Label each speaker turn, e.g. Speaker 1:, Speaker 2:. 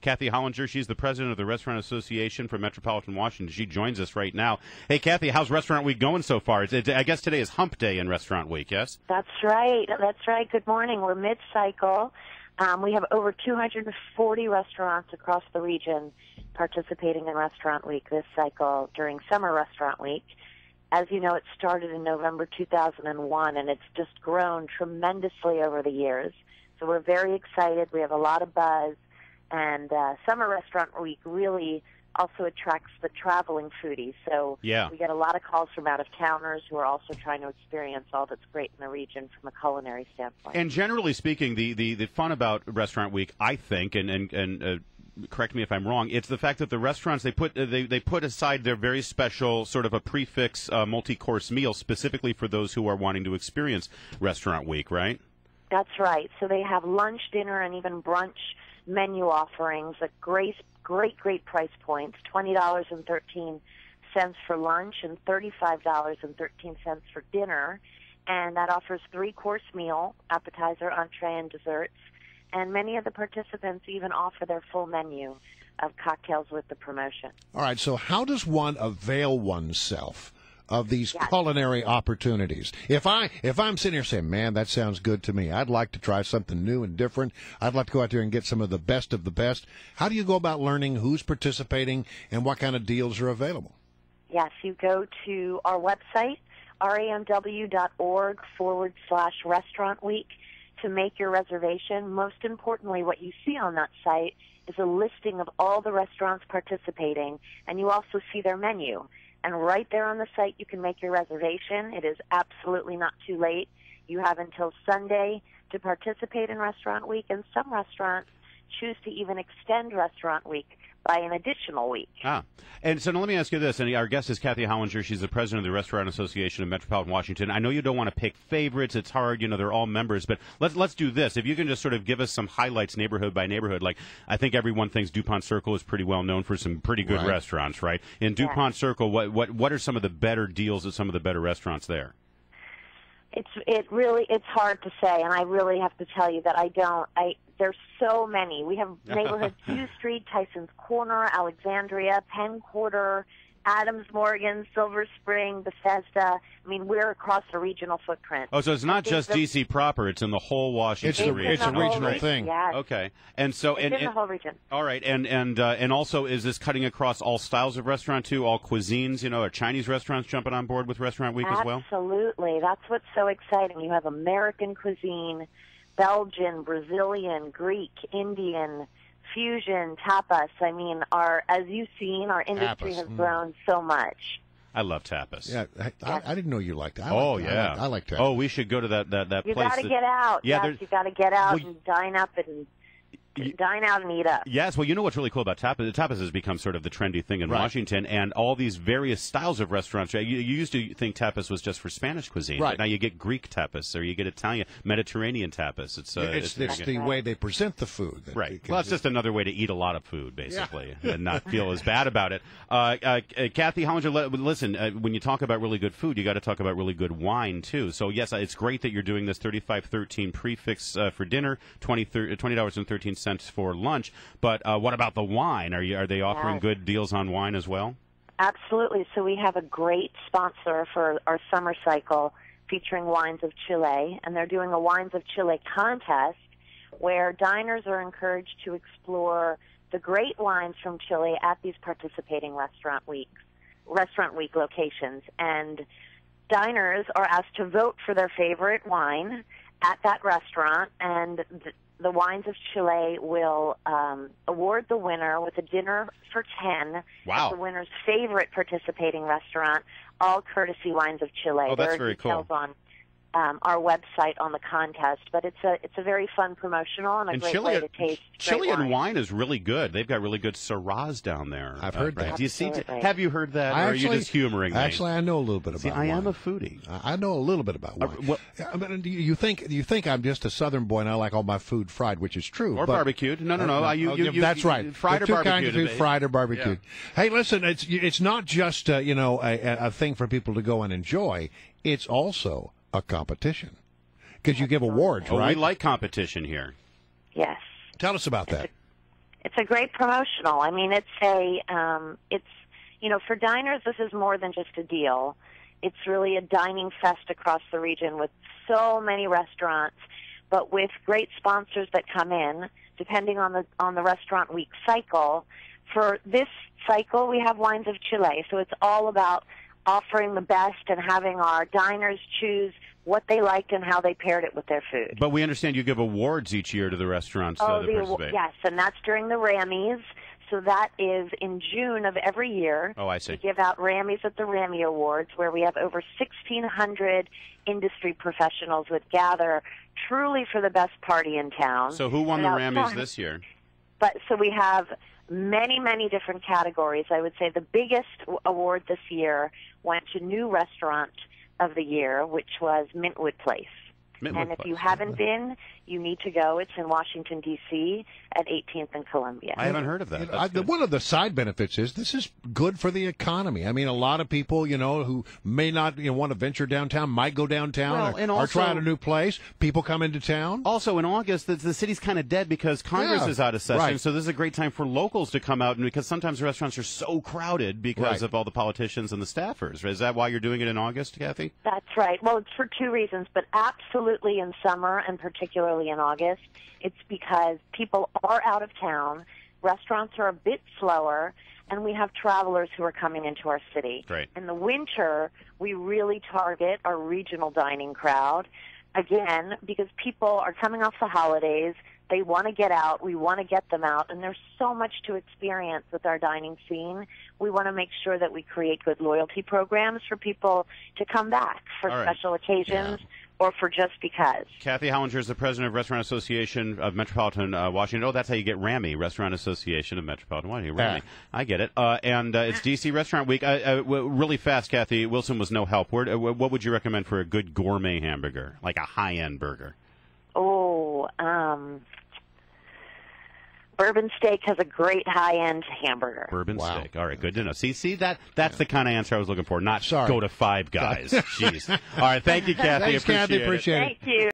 Speaker 1: Kathy Hollinger. She's the president of the Restaurant Association for Metropolitan Washington. She joins us right now. Hey, Kathy, how's Restaurant Week going so far? I guess today is Hump Day in Restaurant Week, yes?
Speaker 2: That's right. Good morning. We're mid-cycle. We have over 240 restaurants across the region participating in Restaurant Week this cycle during Summer Restaurant Week. As you know, it started in November 2001, and it's just grown tremendously over the years. So we're very excited. We have a lot of buzz, and Summer Restaurant Week really also attracts the traveling foodies. So we get a lot of calls from out-of-towners who are also trying to experience all that's great in the region from a culinary standpoint.
Speaker 1: And generally speaking, the fun about Restaurant Week, I think, and correct me if I'm wrong, it's the fact that the restaurants, they put aside their very special sort of a prefix multi-course meal specifically for those who are wanting to experience Restaurant Week, right?
Speaker 2: That's right. So they have lunch, dinner, and even brunch menu offerings at great price points, $20.13 for lunch and $35.13 for dinner. And that offers 3-course meal, appetizer, entree, and desserts. And many of the participants even offer their full menu of cocktails with the promotion.
Speaker 3: All right, so how does one avail oneself of these culinary opportunities? If I'm sitting here saying, man, that sounds good to me, I'd like to try something new and different, I'd like to go out there and get some of the best, how do you go about learning who's participating and what kind of deals are available?
Speaker 2: Yes, you go to our website, ramw.org/Restaurant Week, to make your reservation. Most importantly, what you see on that site is a listing of all the restaurants participating, and you also see their menu. And right there on the site, you can make your reservation. It is absolutely not too late. You have until Sunday to participate in Restaurant Week, and some restaurants choose to even extend Restaurant Week by an additional week.
Speaker 1: And so now let me ask you this, and our guest is Kathy Hollinger. She's the president of the Restaurant Association of Metropolitan Washington. I know you don't want to pick favorites. It's hard. They're all members. But let's do this. If you can just sort of give us some highlights neighborhood by neighborhood. Like, I think everyone thinks DuPont Circle is pretty well known for some pretty good restaurants, right? In DuPont Circle, what are some of the better deals at some of the better restaurants there?
Speaker 2: It's hard to say, and I really have to tell you that there's so many. We have neighborhoods, U Street, Tyson's Corner, Alexandria, Penn Quarter, Adams Morgan, Silver Spring, Bethesda. I mean, we're across the regional footprint.
Speaker 1: Oh, so it's not just D.C. proper; it's in the whole Washington region.
Speaker 3: It's a regional thing.
Speaker 2: Yes.
Speaker 1: Okay, and so
Speaker 2: it's in the whole region.
Speaker 1: All right, and also, is this cutting across all styles of restaurant too, all cuisines? Are Chinese restaurants jumping on board with Restaurant Week as well?
Speaker 2: Absolutely, that's what's so exciting. You have American cuisine, Belgian, Brazilian, Greek, Indian, fusion, tapas. I mean, as you've seen, our industry has grown so much.
Speaker 1: I love tapas.
Speaker 3: Yeah, I didn't know you liked that. I like tapas.
Speaker 1: Oh, we should go to that place.
Speaker 2: You got to get out.
Speaker 1: Yeah,
Speaker 2: you got to get out and dine out and eat up.
Speaker 1: Yes, well, you know what's really cool about tapas? Tapas has become sort of the trendy thing in Washington, and all these various styles of restaurants. You used to think tapas was just for Spanish cuisine, but now you get Greek tapas, or you get Italian, Mediterranean tapas. It's
Speaker 3: the way they present the food.
Speaker 1: Right. Well, it's just another way to eat a lot of food, basically, and not feel as bad about it. Kathy Hollinger, listen, when you talk about really good food, you got to talk about really good wine, too. So, yes, it's great that you're doing this $35.13 prefix for dinner, $20.13 for lunch, but what about the wine? Are they offering good deals on wine as well?
Speaker 2: Absolutely. So we have a great sponsor for our summer cycle featuring Wines of Chile, and they're doing a Wines of Chile contest where diners are encouraged to explore the great wines from Chile at these participating Restaurant Week locations. And diners are asked to vote for their favorite wine at that restaurant, and the Wines of Chile will award the winner with a dinner for 10 at the winner's favorite participating restaurant, all courtesy Wines of Chile.
Speaker 1: Oh, that's very cool.
Speaker 2: There are details on our website on the contest, but it's a very fun promotional and a great way to taste
Speaker 1: Chilean wine is really good. They've got really good Syrahs down there.
Speaker 3: I've heard that.
Speaker 1: Do you see? Have you heard that, or are you just humoring me?
Speaker 3: Actually, I know a little bit about wine.
Speaker 1: I am a foodie.
Speaker 3: I know a little bit about wine. You think I'm just a Southern boy and I like all my food fried, which is true.
Speaker 1: Or barbecued. No.
Speaker 3: That's right.
Speaker 1: Fried or
Speaker 3: two
Speaker 1: barbecued.
Speaker 3: Kinds of food, fried or barbecued. Yeah. Hey, listen, it's not just a thing for people to go and enjoy. It's also a competition, because you give awards, right?
Speaker 1: We like competition here.
Speaker 2: Yes.
Speaker 3: Tell us about that.
Speaker 2: It's a great promotional. I mean, it's for diners, this is more than just a deal. It's really a dining fest across the region with so many restaurants, but with great sponsors that come in, depending on the restaurant week cycle. For this cycle, we have Wines of Chile, so it's all about offering the best and having our diners choose what they liked and how they paired it with their food.
Speaker 1: But we understand you give awards each year to the restaurants that participate.
Speaker 2: Yes, and that's during the Rammies. So that is in June of every year.
Speaker 1: Oh, I see.
Speaker 2: We give out Rammies at the Rammy Awards, where we have over 1,600 industry professionals that gather truly for the best party in town.
Speaker 1: So who won the Rammies this year?
Speaker 2: So we have many, many different categories. I would say the biggest award this year went to New Restaurant of the Year, which was Mintwood Place. And if you haven't been, you need to go. It's in Washington, D.C. at 18th and Columbia.
Speaker 1: I haven't heard of that.
Speaker 3: One of the side benefits is this is good for the economy. I mean, a lot of people, who may not want to venture downtown might go downtown or try out a new place. People come into town.
Speaker 1: Also, in August, the city's kind of dead because Congress is out of session.
Speaker 3: Right.
Speaker 1: So this is a great time for locals to come out, and because sometimes restaurants are so crowded because of all the politicians and the staffers. Is that why you're doing it in August, Kathy?
Speaker 2: That's right. Well, it's for two reasons, but absolutely in summer and particularly in August. It's because people are out of town, restaurants are a bit slower, and we have travelers who are coming into our city.
Speaker 1: Great.
Speaker 2: In the winter, we really target our regional dining crowd, again, because people are coming off the holidays, they want to get out, we want to get them out, and there's so much to experience with our dining scene. We want to make sure that we create good loyalty programs for people to come back for special occasions or for just because. Kathy
Speaker 1: Hollinger is the president of Restaurant Association of Metropolitan Washington. Oh, that's how you get RAMI, Restaurant Association of Metropolitan Washington. RAMI. I get it. And it's D.C. Restaurant Week. Really fast, Kathy, Wilson was no help. What would you recommend for a good gourmet hamburger, like a high-end burger?
Speaker 2: Bourbon Steak has a great high-end hamburger.
Speaker 1: Bourbon Steak. All right, good to know. See that's the kind of answer I was looking for, not go to Five Guys. Jeez. All right, thank you, Kathy.
Speaker 3: Thanks, Kathy. Appreciate it.
Speaker 2: Thank you.